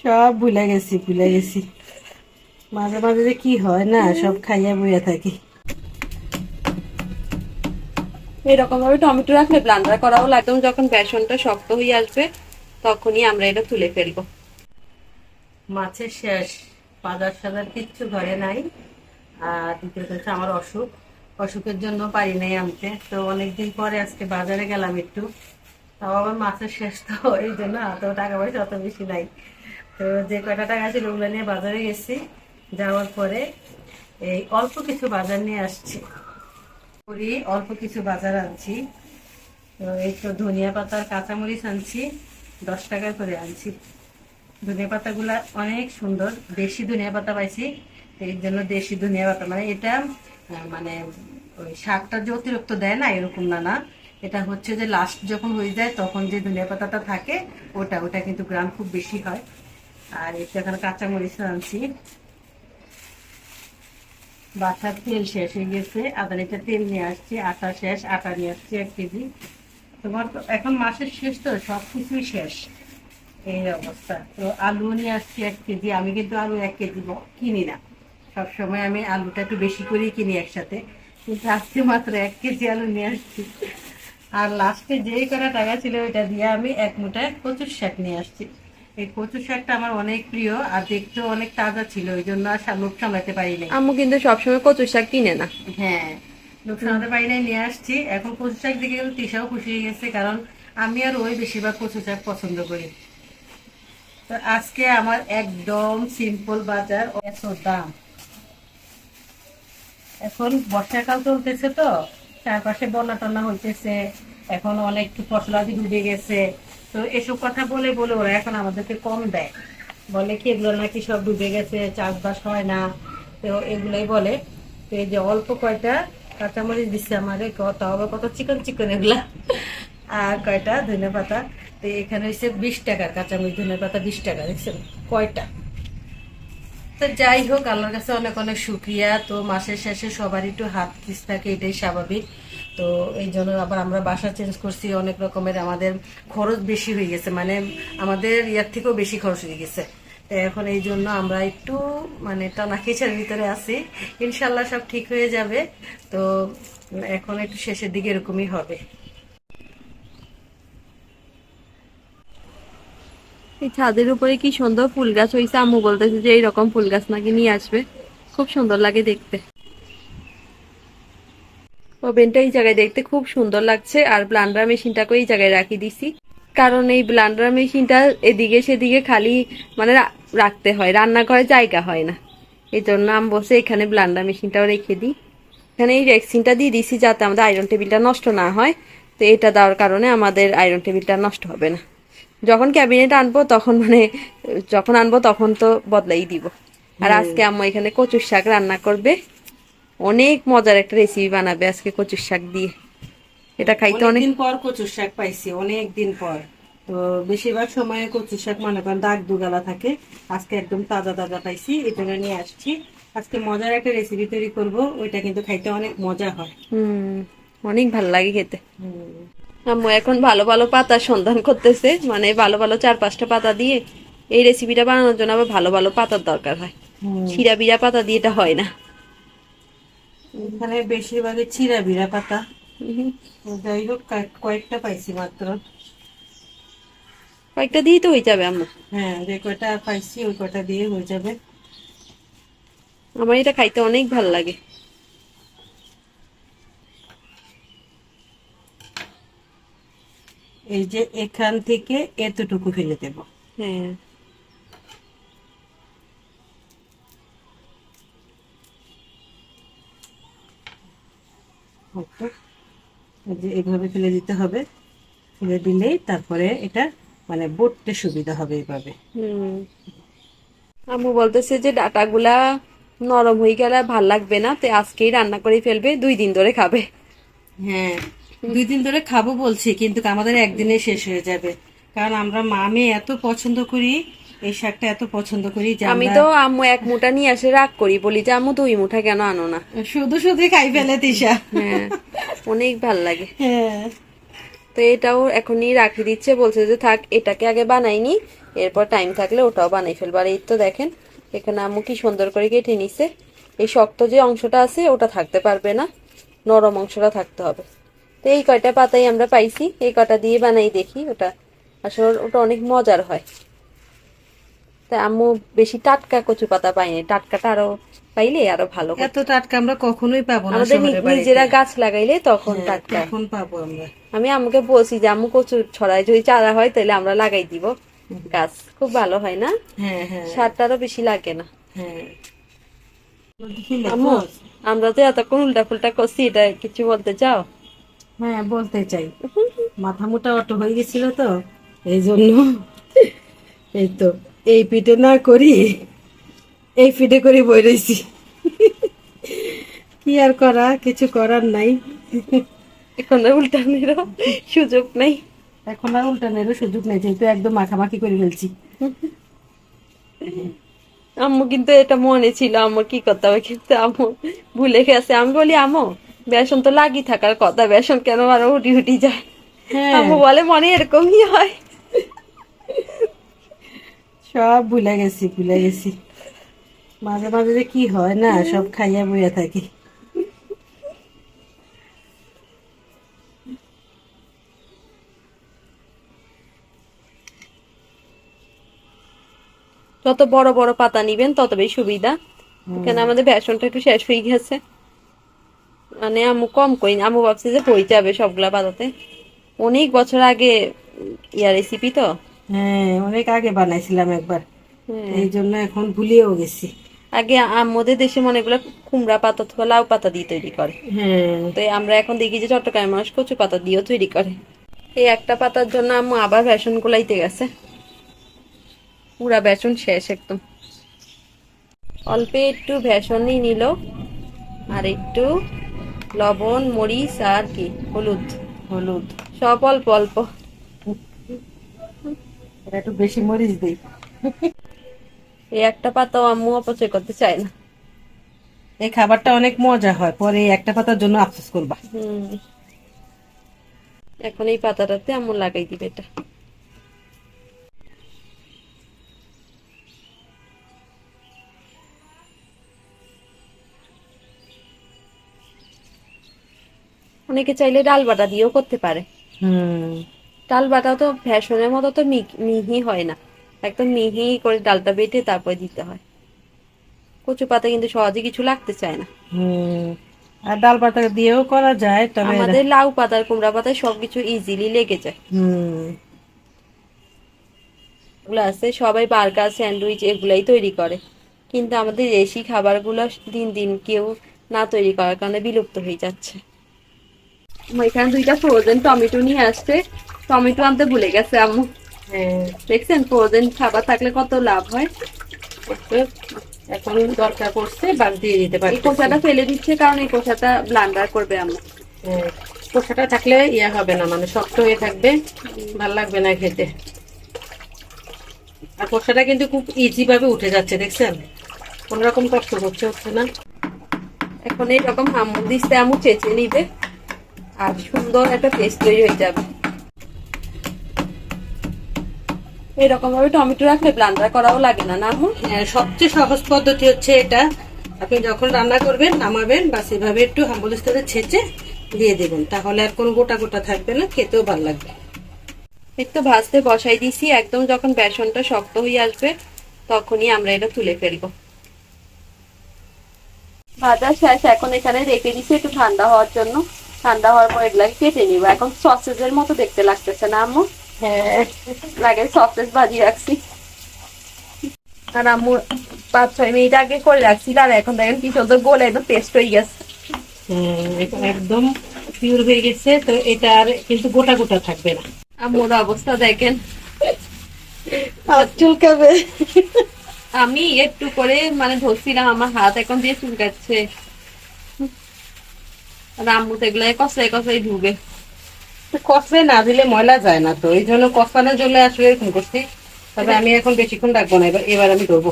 সব ভুলে গেছি মাঝে মাঝে যে কি হয় না, সব খাইয়া বইয়া থাকি। এরকম ভাবে টমেটো রাখলে ব্লান্ডার করাও লাগবে, যখন বেসনটা শক্ত হয়ে আসবে তখনই আমরা এটা তুলে ফেলবো। মাছের শেষ, বাজার সাজার কিচ্ছু ঘরে নাই। আর দ্বিতীয়ত হচ্ছে আমার অসুখের জন্য পারি নাই আনতে। তো অনেকদিন পরে আজকে বাজারে গেলাম একটু, তাও আবার মাছের শেষ, তো এই জন্য অত টাকা পয়সা অত বেশি নাই। তো যে কয়টা টাকা ছিল ওগুলো নিয়ে বাজারে গেছি। যাওয়ার পরে এই অল্প কিছু বাজার নিয়ে আসছি, অল্প কিছু বাজার আনছি। তো এই তো ধনিয়া পাতার কাঁচামরিচ আনছি, 10 টাকা করে আনছি। ধনিয়া পাতাগুলা অনেক সুন্দর, দেশি ধনিয়া পাতা পাইছি। এই জন্য দেশি ধনিয়া পাতা, মানে এটা মানে ওই শাকটা যে অতিরিক্ত দেয় না এরকম না, না এটা হচ্ছে যে লাস্ট যখন হয়ে যায় তখন যে ধনিয়া পাতাটা থাকে ওটা ওটা কিন্তু গ্রাম খুব বেশি হয়। আর এটা এখানে কাঁচামরিচ আনছি। বাসার তেল শেষ হয়ে গেছে, আধা লিটার তেল নিয়ে আসছি। আটা শেষ, আটা নিয়ে আসছি 1 কেজি। তোমার তো এখন মাসের শেষ, তো সবকিছুই শেষ, এই অবস্থা। তো আলু নিয়ে আসছি 1 কেজি। আমি কিন্তু আলু 1 কেজি কিনি না, সবসময় আমি আলুটা একটু বেশি করেই কিনি একসাথে, কিন্তু আজকে মাত্র 1 কেজি আলু নিয়ে আসছি। আর লাস্টে যেই কটা টাকা ছিল ওইটা দিয়ে আমি 1 মুঠা কচুর শাক নিয়ে আসছি। এই কচুর শাকটা আমার অনেক প্রিয়, আর দেখতেও অনেক তাজা ছিল, ওই জন্য আর লোভ সামলাতে পারি নাই। আম্মু কিন্তু সবসময় কচু শাক কিনে না। হ্যাঁ, লোভ সামলাতে পারি নাই, নিয়ে আসছি। এখন কচু শাক দেখে কিন্তু তৃষাও খুশি হয়ে গেছে, কারণ আমি আর ওই বেশিরভাগ কচু শাক পছন্দ করি। তো আজকে আমার একদম সিম্পল বাজার, এত দাম। এখন বর্ষাকাল চলতেছে, তো চারপাশে বন্যা টন্যা হইতেছে, এখন অনেক ফসলাদি ডুবে গেছে। তো এসব কথা বলে বলে ওরা এখন আমাদেরকে কম দেয়, বলে কি এগুলো নাকি সব ডুবে গেছে, চাষবাস হয় না। তো এগুলাই বলে। তো এই যে অল্প কয়টা কাঁচামরিচ দিচ্ছে আমারে, কত হবে, কত চিকন চিকন এগুলা। আর কয়টা ধনে পাতা। তো এখানে হচ্ছে 20 টাকার কাঁচামরিচ, ধনে পাতা 20 টাকা, দেখছেন কয়টা। তো যাই হোক, আল্লাহর কাছে অনেক অনেক শুক্রিয়া। তো মাসের শেষে সবার একটু হাত খিস থাকে, এটাই স্বাভাবিক। তো এই জন্য আবার আমরা বাসা চেঞ্জ করছি, অনেক রকমের আমাদের খরচ বেশি হয়ে গেছে, মানে আমাদের ইয়ার থেকেও বেশি খরচ হয়ে গেছে। তো এখন এই জন্য আমরা একটু মানে টানা খিচার ভিতরে আছি। ইনশাল্লাহ সব ঠিক হয়ে যাবে। তো এখন একটু শেষের দিকে এরকমই হবে। এই ছাদের উপরে কি সুন্দর ফুল গাছ হয়েছে, আম্মু বলতেছে যে এইরকম ফুল গাছ নাকি নিয়ে আসবে, খুব সুন্দর লাগে দেখতে। ওভেনটা এই জায়গায় দেখতে খুব সুন্দর লাগছে, আর ব্লান্ডার মেশিনটাকে এই জায়গায় রাখি দিছি, কারণ এই ব্লান্ডার মেশিনটা এদিকে সেদিকে খালি মানে রাখতে হয়, রান্নাঘরে জায়গা হয় না। এই জন্য আমি বসে এখানে ব্লান্ডার মেশিনটাও রেখে দিই। এখানে এই রেক্সিনটা দিয়ে দিছি যাতে আমাদের আয়রন টেবিলটা নষ্ট না হয়। তো এটা দেওয়ার কারণে আমাদের আয়রন টেবিলটা নষ্ট হবে না। যখন ক্যাবিনেট আনবো তখন মানে যখন আনবো তখন তো বদলাই দিব। আর আজকে আম্মু এখানে কচুর শাক রান্না করবে, অনেক মজার একটা রেসিপি বানাবে আজকে কচুর শাক দিয়ে। এটা খাইতে অনেক দিন পর কচুর শাক পাইছি, অনেক দিন পর। তো বেশিরভাগ সময় কচুর শাক মনে করেন দাগ দুগালা থাকে, আজকে একদম তাজা তাজা পাইছি, এটা নিয়ে আসছি। আজকে মজার একটা রেসিপি তৈরি করব, ওইটা কিন্তু খাইতে অনেক মজা হয়। অনেক ভালো লাগে খেতে। আম্মু এখন ভালো ভালো পাতার সন্ধান করতেছে, মানে ভালো ভালো 4-5টা পাতা দিয়ে এই রেসিপিটা বানানোর জন্য আবার ভালো ভালো পাতার দরকার হয়। ছিঁড়া বিড়া পাতা দিয়ে এটা হয় না। এখানে বেশিরভাগই চিরা বিরা পাতা। যাই হোক, কয়েকটা পাইছি মাত্র। কয়েকটা দিয়ে তো হয়ে যাবে আম্মু। হ্যাঁ, যে কয়টা পাইছি ওই কয়টা দিয়ে হয়ে যাবে। আমার এটা খাইতে অনেক ভালো লাগে। এই যে এখান থেকে এতটুকু ফেলে দেব। হ্যাঁ, যে এভাবে ফেলে দিতে হবে, ফেলে দিলেই তারপরে এটা মানে বটতে সুবিধা হবে এইভাবে। আম্মু বলতেছে যে ডাটাগুলা নরম হয়ে গেলে ভাল লাগবে না, তো আজকেই রান্না করে ফেলবে, 2 দিন ধরে খাবে। হ্যাঁ, 2 দিন ধরে খাবো বলছি, কিন্তু আমাদের একদিনে শেষ হয়ে যাবে, কারণ আমরা আমি এত পছন্দ করি, এই শাকটা এত পছন্দ করি যে আমি আমরা তো আম্মু 1 মুঠা নিয়ে আসে রাগ করি, বলি যে আম্মু 2 মুঠা কেন আনো না। শুধু শুধু খাই ফেলে তিশা। হ্যাঁ, অনেক ভাল লাগে। হ্যাঁ, তো এটাও এখনই রাখি দিচ্ছে, বলছে যে থাক এটাকে আগে বানাইনি, এরপর টাইম থাকলে ওটাও বানাই ফেলবো। আর এই তো দেখেন এখানে আম্মু কি সুন্দর করে কেটে নিছে। এই শক্ত যে অংশটা আছে ওটা থাকতে পারবে না, নরম অংশটা থাকতে হবে। তো এই কয়টা পাতাই আমরা পাইছি, এই কটা দিয়ে বানাই দেখি। ওটা আসলে ওটা অনেক মজার হয়। তাই আম্মু বেশি টাটকা কচু পাতা পাইনি, টাটকাটা আরো পাইলে আরো ভালো হতো। এত টাটকা আমরা কখনোই পাবো না আমাদের শহরের বাড়িতে। নিজেরা গাছ লাগাইলে তখন হ্যাঁ, টাটকা। তখন পাবো আমরা। আমি আম্মুকে বলছি যে আম্মু কচু ছড়ায় যদি চারা হয় তাহলে আমরা লাগাই দিব গাছ, খুব ভালো হয় না? হ্যাঁ হ্যাঁ সারটারও বেশি লাগে না। হ্যাঁ। আম্মু আমরা তো এতক্ষণ উল্টা ফুলটা করছি, এটা কিছু বলতে চাও? হ্যাঁ বলতে চাই, মাথা মোটা অটো হয়ে গেছিল তো এই জন্য এই তো এই পিঠে না করি এই পিঠে করে বই রয়েছি। কি আর করা, কিছু করার নাই। এখন আর উল্টানেরও সুযোগ নেই। এখন আর উল্টানেরও সুযোগ নেই, যেহেতু একদম মাখামাখি করে ফেলছি। আম্মু কিন্তু এটা মনে ছিল আম্মু কি করতে হবে, কিন্তু আম্মু ভুলে গেছে। আমি বলি আম্মু বেসন তো লাগি থাকার কথা, বেসন কেন আরো উঠি উঠি যায়? হ্যাঁ আম্মু বলে মনে এরকমই হয়। সব ভুলে গেছি, ভুলে গেছি। মাঝে মাঝে যে কি হয় না, সব খাইয়া বইয়া থাকি। যত বড় বড় পাতা নিবেন তত বেশি সুবিধা। এখানে আমাদের বেসনটা একটু শেষ হয়ে গেছে, মানে আম্মু কম কই না। আম্মু ভাবছে যে হয়ে যাবে সবগুলা পাতাতে। অনেক বছর আগে ইয়া রেসিপি তো। হ্যাঁ অনেক আগে বানাইছিলাম একবার, হ্যাঁ। এই জন্য এখন ভুলিয়েও গেছি। আগে আমাদের দেশে মনে এগুলো কুমড়া পাতা অথবা লাউ পাতা দিয়ে তৈরি করে। হ্যাঁ তো আমরা এখন দেখি যে চট্টগ্রামের মানুষ কচু পাতা দিয়েও তৈরি করে। এই একটা পাতার জন্য আম্মু আবার বেসন গুলাইতে গেছে, পুরা বেসন শেষ একদম। অল্প একটু বেসনই নিল, আর একটু লবণ, মরিচ আর কি হলুদ, হলুদ, সব অল্প অল্প। এটা একটু বেশি মরিচ দিই। এই একটা পাতাও আম্মু অপচয় করতে চায় না। এই খাবারটা অনেক মজা হয়, পরে এই একটা পাতার জন্য আফসোস করবা। এখন এই পাতাটাতে আম্মু লাগাই দিবে এটা। অনেকে চাইলে ডাল বাটা দিয়েও করতে পারে। ডাল বাটা তো বেসনের মতো তো মিহি হয় না, একদম মিহি করে ডালটা বেটে তারপরে দিতে হয়। কচু পাতা কিন্তু সহজে কিছু লাগতে চায় না। আর ডাল পাতা দিয়েও করা যায়, তবে আমাদের লাউ পাতার কুমড়া পাতায় সবকিছু ইজিলি লেগে যায়। এগুলো আছে সবাই বার্গার, স্যান্ডউইচ এগুলাই তৈরি করে, কিন্তু আমাদের দেশি খাবারগুলো দিন দিন কেউ না তৈরি করার কারণে বিলুপ্ত হয়ে যাচ্ছে। এখানে দুইটা ফ্রোজেন টমেটো নিয়ে আসছে, টমেটো আনতে ভুলে গেছে আম্মু। দেখছেন ফ্রোজেন খাবার থাকলে কত লাভ হয়। এখন দরকার পড়ছে বাদ দিয়ে দিতে পারি। এই কোষাটা ফেলে দিচ্ছে কারণ এই কোষাটা ব্লান্ডার করবে আম্মু। কোষাটা থাকলে ইয়া হবে না, মানে শক্ত হয়ে থাকবে, ভাল লাগবে না খেতে। আর কোষাটা কিন্তু খুব ইজি ভাবে উঠে যাচ্ছে, দেখছেন? কোন রকম কষ্ট করছে, উঠছে না। এখন এইরকম আম্মু দিচ্ছে, আম্মু চেঁচে নিবে আর সুন্দর একটা পেস্ট তৈরি হয়ে যাবে। এরকম ভাবে টমেটো রাখলে ব্লান্ডার করাও লাগে না, না আম্মু? সবচেয়ে সহজ পদ্ধতি হচ্ছে এটা। আপনি যখন রান্না করবেন নামাবেন, বাস এভাবে একটু হাম্বলের সাথে ছেঁচে দিয়ে দেবেন, তাহলে আর কোনো গোটা গোটা থাকবে না, খেতেও ভালো লাগবে। এই তো ভাজতে বসাই দিছি, একদম যখন বেসনটা শক্ত হয়ে আসবে তখনই আমরা এটা তুলে ফেলবো। ভাজা শেষ, এখন এখানে রেখে দিছি একটু ঠান্ডা হওয়ার জন্য। ঠান্ডা হওয়ার পর এগুলাকে কেটে নিবো। এখন সসেজের মতো দেখতে লাগতেছে না আম্মু? হ্যাঁ লাগে সসেজ ভাজি রাখছি, আর আম্মু 5-6 মিনিট আগে করে রাখছিল, আর এখন দেখেন কি সুন্দর গোল একদম পেস্ট হয়ে গেছে। একদম পিওর হয়ে গেছে, তো এটা আর কিন্তু গোটা গোটা থাকবে না। আম্মুর অবস্থা দেখেন, চুলকাবে। আমি একটু করে মানে ধরছিলাম, আমার হাত এখন দিয়ে চুলকাচ্ছে। আর আম্মু তো এগুলো কষাই কষাই ঢুকে। কষে না দিলে ময়লা যায় না, তো এই জন্য কষানোর জন্য আসলে এরকম করছি। তবে আমি এখন বেশিক্ষণ রাখবো না, এবার আমি ধরবো।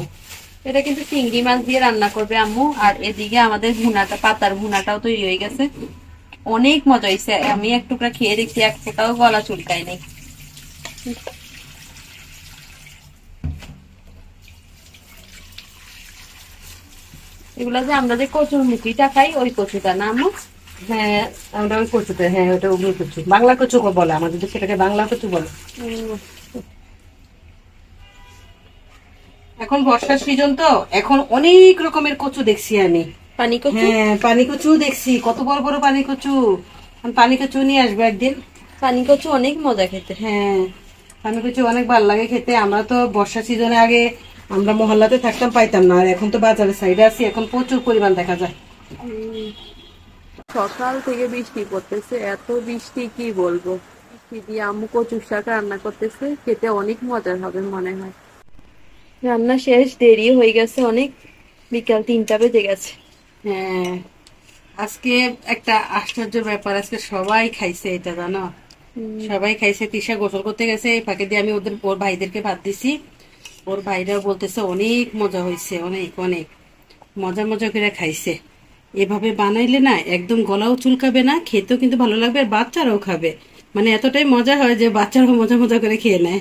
এটা কিন্তু চিংড়ি মাছ দিয়ে রান্না করবে আম্মু। আর এদিকে আমাদের ভুনাটা, পাতার ভুনাটাও তৈরি হয়ে গেছে, অনেক মজা হয়েছে। আমি এক টুকরা খেয়ে দেখছি, এক ফোঁটাও গলা চুলকায় নেই। এগুলা যে আমরা যে কচুর মুখিটা খাই ওই কচুটা না আম্মু? হ্যাঁ আমরা ওই কচুতে, হ্যাঁ ওটা ওগুলো কচু, বাংলা কচু বলে, আমাদের দেশে এটাকে বাংলা কচু বলে। এখন বর্ষার সিজন তো, এখন অনেক রকমের কচু দেখছি আমি। পানি কচু? হ্যাঁ পানি কচু দেখছি, কত বড় বড় পানি কচু। আমি পানি কচু নিয়ে আসবো একদিন। পানি কচু অনেক মজা খেতে। হ্যাঁ পানি কচু অনেক ভালো লাগে খেতে। আমরা তো বর্ষা সিজনে আগে আমরা মহল্লাতে থাকতাম, পাইতাম না, আর এখন তো বাজারের সাইডে আছি, এখন প্রচুর পরিমাণ দেখা যায়। সকাল থেকে বৃষ্টি পড়তেছে, এত বৃষ্টি কি বলবো। কি দিয়ে আম্মু কচুর শাক রান্না করতেছে, খেতে অনেক মজার হবে মনে হয়। রান্না শেষ, দেরি হয়ে গেছে অনেক, বিকাল 3টা বেজে গেছে। হ্যাঁ আজকে একটা আশ্চর্য ব্যাপার, আজকে সবাই খাইছে এটা, জানো? সবাই খাইছে। তিশা গোসল করতে গেছে, এই ফাঁকে দিয়ে আমি ওর ভাইদেরকে ভাত দিছি। ওর ভাইরাও বলতেছে অনেক মজা হয়েছে, অনেক অনেক মজা মজা করে খাইছে। এভাবে বানাইলে না একদম গলাও চুলকাবে না, খেতেও কিন্তু ভালো লাগবে, আর বাচ্চারাও খাবে। মানে এতটাই মজা হয় যে বাচ্চারাও মজা মজা করে খেয়ে নেয়।